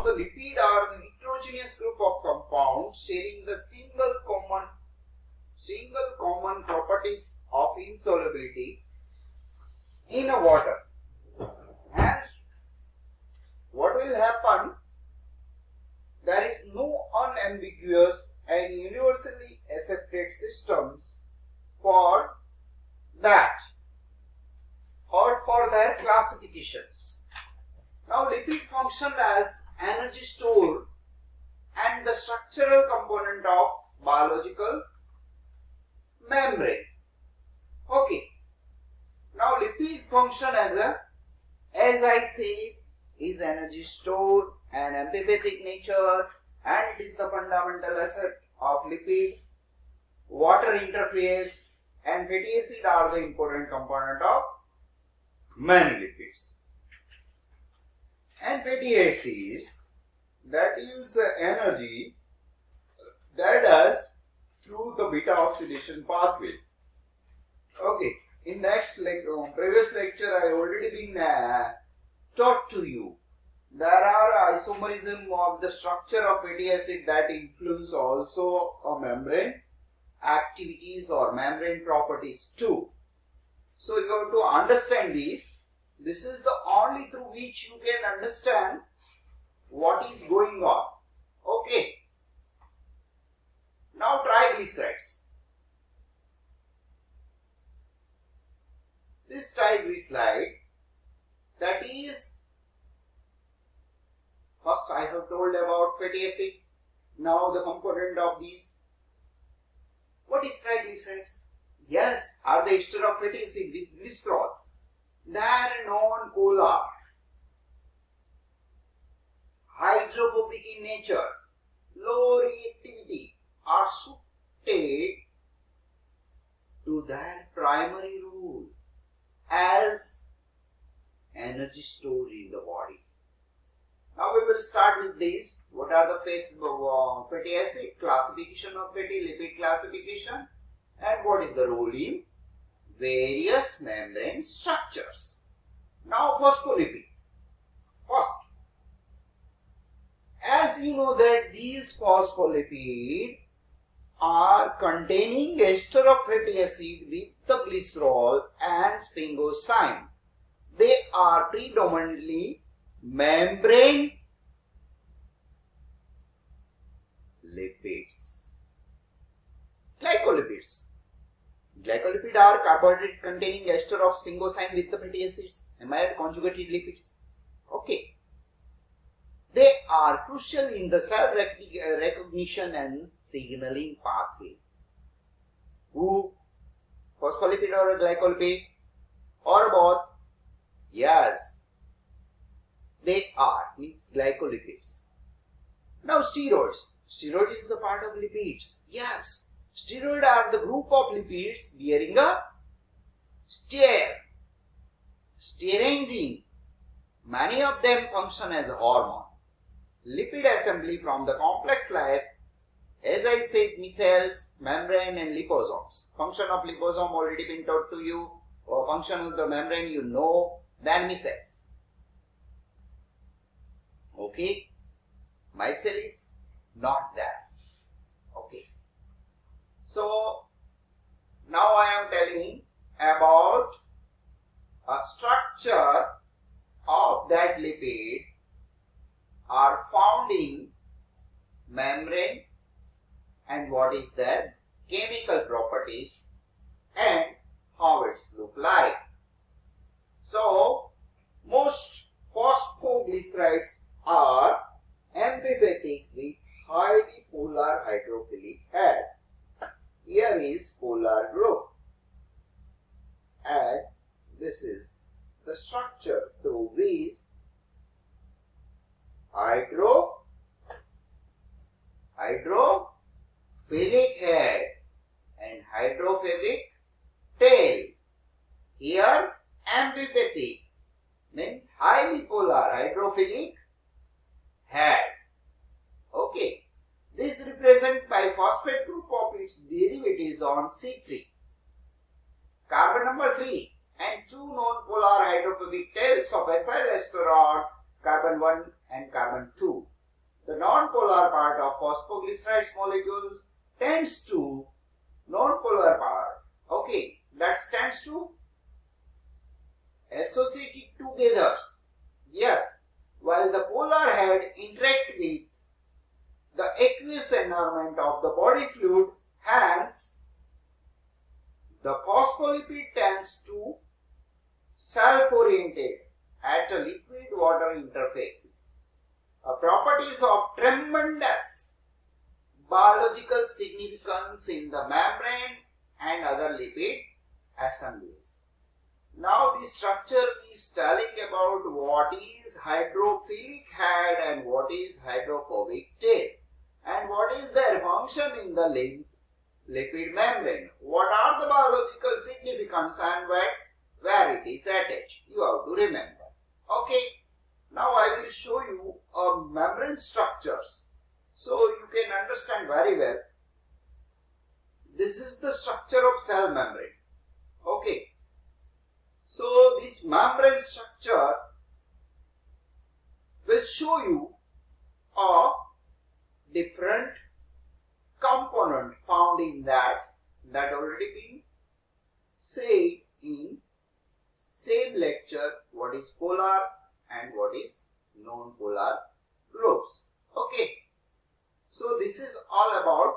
Now the lipid are the heterogeneous group of compounds sharing the single common properties of insolubility in a water. Hence, what will happen? There is no unambiguous and universally accepted systems for that or for their classifications. Now, lipid function as energy store and the structural component of biological membrane. Okay. Now, lipid function as I say, is energy store and amphipathic nature, and it is the fundamental asset of lipid. Water interface and fatty acid are the important component of many lipids. And fatty acids that use energy that does through the beta oxidation pathway. Okay, in previous lecture I already been taught to you. There are isomerism of the structure of fatty acid that influence also a membrane activities or membrane properties too. So you have to understand these. This is the only through which you can understand what is going on. Okay. Now triglycerides. This triglyceride, that is, first I have told about fatty acid. Now the component of these. What is triglycerides? Yes, are the ester of fatty acid with glycerol. They are non-polar, hydrophobic in nature, low reactivity, are suited to their primary role as energy store in the body. Now we will start with this. What are the fatty acid, classification of fatty, lipid classification, and what is the role in various membrane structures. Now phospholipid. First, as you know that these phospholipid are containing ester of fatty acid with the glycerol and sphingosine. They are predominantly membrane lipids. Glycolipids. Glycolipid are carbohydrate containing ester of sphingosine with the fatty acids, amide conjugated lipids. Okay. They are crucial in the cell recognition and signaling pathway. Who? Phospholipid or a glycolipid? Or both? Yes. They are, means glycolipids. Now steroids. Steroid is the part of lipids. Yes. Steroids are the group of lipids bearing a steering ring. Many of them function as a hormone. Lipid assembly from the complex life, as I said, micelles, membrane and liposomes. Function of liposome already been taught to you, or function of the membrane you know, then micelles. Okay, micelle is not there. Okay. So, now I am telling about a structure of that lipid are found in membrane and what is their chemical properties and how it's look like. So, most phosphoglycerides are amphipathic with highly polar hydrophilic head. Here is polar group, and this is the structure through which hydrophilic head and hydrophobic tail. Here amphipathic means highly polar hydrophilic head. Okay. This represented by phosphate group of its derivatives on C3. Carbon number 3 and 2 non-polar hydrophobic tails of acyl ester on carbon 1 and carbon 2. The non-polar part of phosphoglycerides molecules tends to non-polar part. Okay, that stands to associated together. Yes, while the polar head interact with the aqueous environment of the body fluid, hence the phospholipid tends to self-oriented at a liquid-water interfaces. Properties of tremendous biological significance in the membrane and other lipid assemblies. Now this structure is telling about what is hydrophilic head and what is hydrophobic tail, and what is their function in the lipid membrane. What are the biological significance and where it is attached. You have to remember. Okay. Now I will show you membrane structures so you can understand very well. This is the structure of cell membrane. Okay. So this membrane structure will show you a different component found in that already been said in same lecture, what is polar and what is non-polar groups. Okay. So this is all about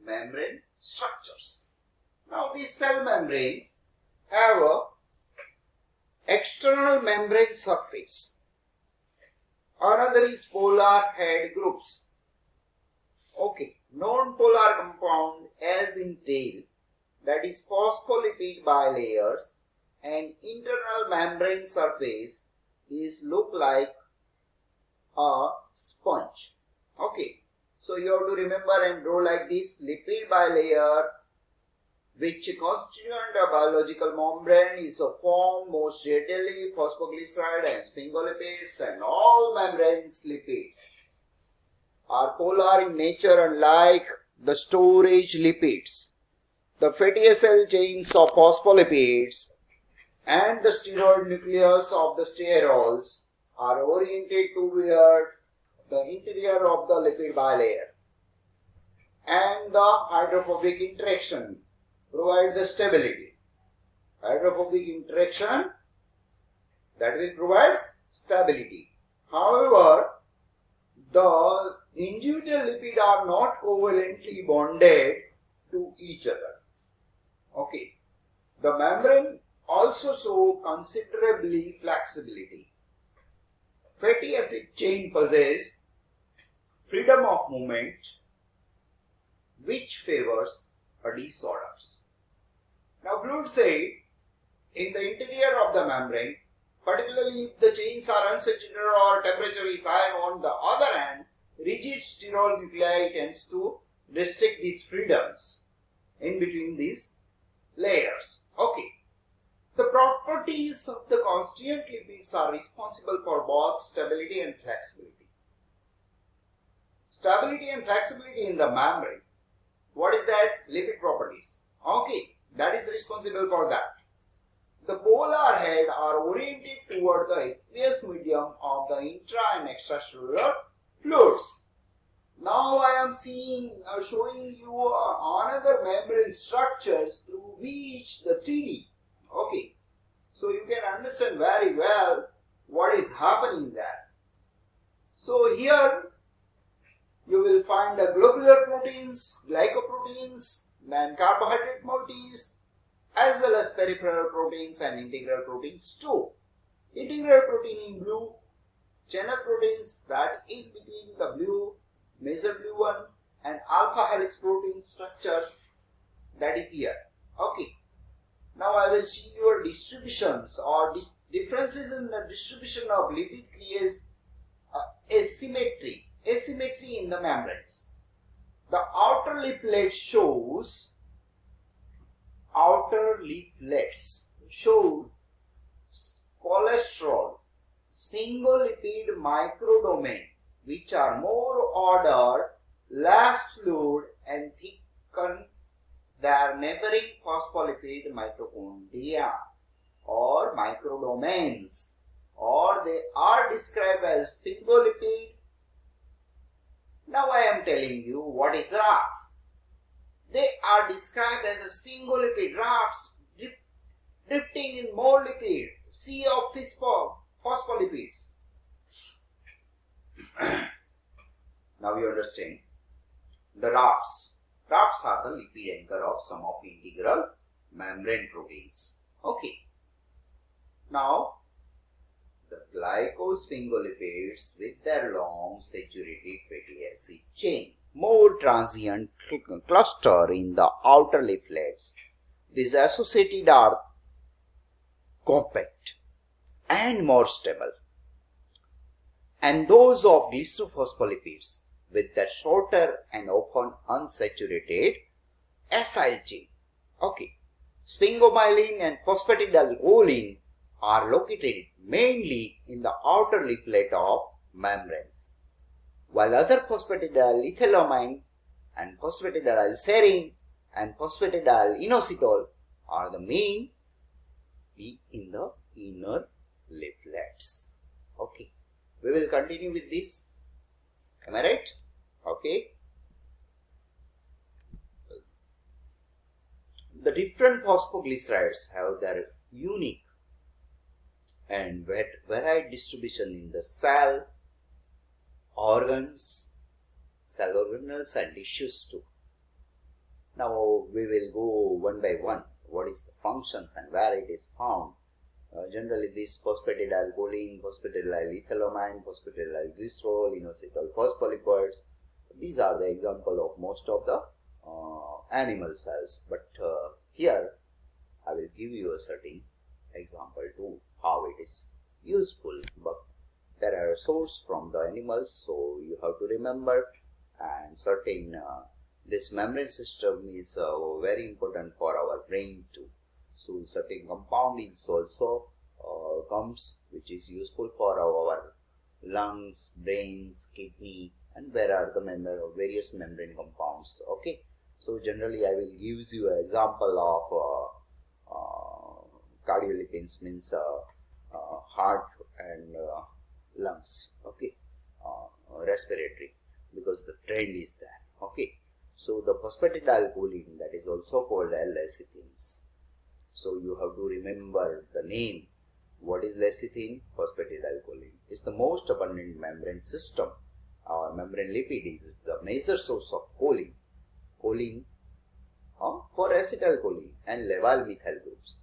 membrane structures. Now this cell membrane have a external membrane surface. Another is polar head groups. Okay. Non-polar compound as in tail, that is phospholipid bilayers, and internal membrane surface is look like a sponge. Okay. So you have to remember and draw like this: lipid bilayer which constituent a biological membrane is a form most readily phosphoglyceride and sphingolipids, and all membranes lipids are polar in nature, unlike the storage lipids. The fatty acid chains of phospholipids and the steroid nucleus of the sterols are oriented toward the interior of the lipid bilayer, and the hydrophobic interaction provide the stability. Hydrophobic interaction that will provide stability. However, the individual lipids are not covalently bonded to each other. Okay. The membrane also show considerably flexibility. Fatty acid chain possess freedom of movement which favors disorders. Now fluid say in the interior of the membrane, particularly if the chains are unsaturated or temperature is high, on the other hand, rigid sterol nuclei tends to restrict these freedoms in between these layers. Okay. The properties of the constituent lipids are responsible for both stability and flexibility. Stability and flexibility in the membrane. What is that? Lipid properties. Okay. That is responsible for that. The polar head are oriented toward the aqueous medium of the intra and extracellular fluids. Now I am showing you another membrane structures through which the 3D. Okay. So you can understand very well what is happening there. So here you will find the globular proteins, glycoproteins, then carbohydrate moieties, as well as peripheral proteins and integral proteins too. Integral protein in blue, channel proteins that in between the blue, major blue one, and alpha helix protein structures that is here. Okay. Now I will see your distributions or differences in the distribution of lipid creates asymmetry in the membranes. The outer leaflet shows cholesterol, sphingolipid microdomain, which are more ordered, less fluid, and thicken their neighboring phospholipid mitochondria. or microdomains, or they are described as sphingolipid. Now I am telling you what is raft. They are described as a sphingolipid rafts drifting in more lipid, sea of phospholipids. Now you understand the rafts. Rafts are the lipid anchor of some of integral membrane proteins. Okay. Now the glycosphingolipids with their long saturated fatty acid chain, more transient cluster in the outer leaflets. These associated are compact and more stable, and those of glycophospholipids with their shorter and often unsaturated acyl chain. Okay. Sphingomyelin and phosphatidylcholine are located mainly in the outer leaflet of membranes, while other phosphatidylethylamine and phosphatidylserine and phosphatidylinositol are the main in the inner leaflets. Okay, we will continue with this. Am I right? Okay. The different phosphoglycerides have their unique and varied distribution in the cell, organs, cell organelles and tissues too. Now we will go one by one. What is the functions and where it is found? Generally this phosphatidylcholine, phosphatidyllethylamine, phosphatidylglycerol, inositol phospholipids. These are the example of most of the animal cells. But here I will give you a certain example to how it is useful. But there are sources from the animals, so you have to remember, and certain this membrane system is very important for our brain too. So certain compound is also comes which is useful for our lungs, brains, kidney, and where are the various membrane compounds. Okay, so generally I will give you an example of cardiolipins, means heart and lungs. Okay, respiratory, because the trend is there. Okay, so the phosphatidylcholine, that is also called lecithins. So you have to remember the name. What is lecithin? Phosphatidylcholine is the most abundant membrane system. Our membrane lipid is the major source of choline. Choline for acetylcholine and levyl methyl groups.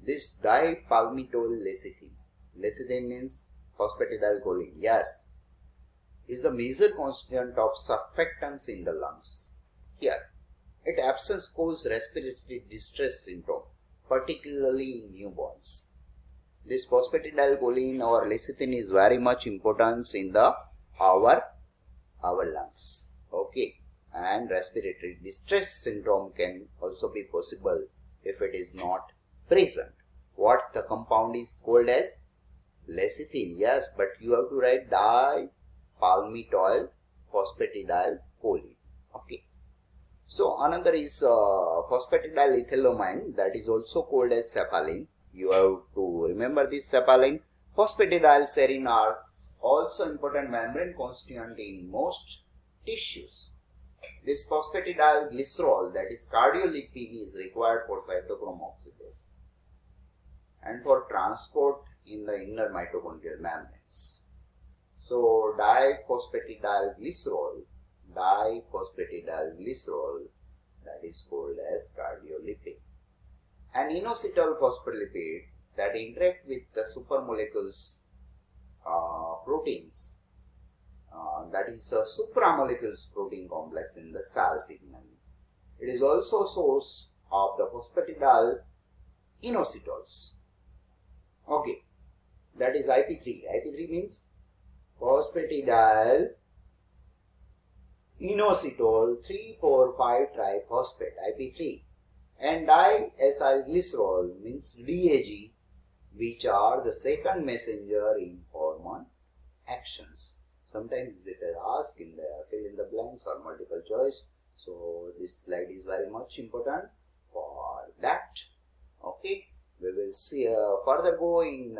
This dipalmitol lecithin. Lecithin means phosphatidylcholine. Yes, is the major constituent of surfactants in the lungs. Here, its absence causes respiratory distress syndrome, particularly in newborns. This phosphatidylcholine or lecithin is very much important in the our lungs. Okay, and respiratory distress syndrome can also be possible if it is not present. What the compound is called as? Lecithin. Yes, but you have to write dipalmitol phosphatidylcholine. Okay. So another is phosphatidyllethylamine, that is also called as cephalin. You have to remember this cephalin. Phosphatidylserine are also important membrane constituent in most tissues. This phosphatidylglycerol, that is cardiolipin, is required for cytochrome oxidase and for transport in the inner mitochondrial membranes. So diphosphatidylglycerol, that is called as cardiolipin. And inositol phospholipid that interact with the supramolecules proteins, that is a supramolecules protein complex in the cell signal. It is also a source of the phosphatidyl inositols. Okay, that is IP3. IP3 means phosphatidyl inositol 3,4,5 triphosphate, IP3, and diacylglycerol means DAG, which are the second messenger in hormone actions. Sometimes it is asked in the fill in the blanks or multiple choice. So this slide is very much important for that. Okay. We will see further go in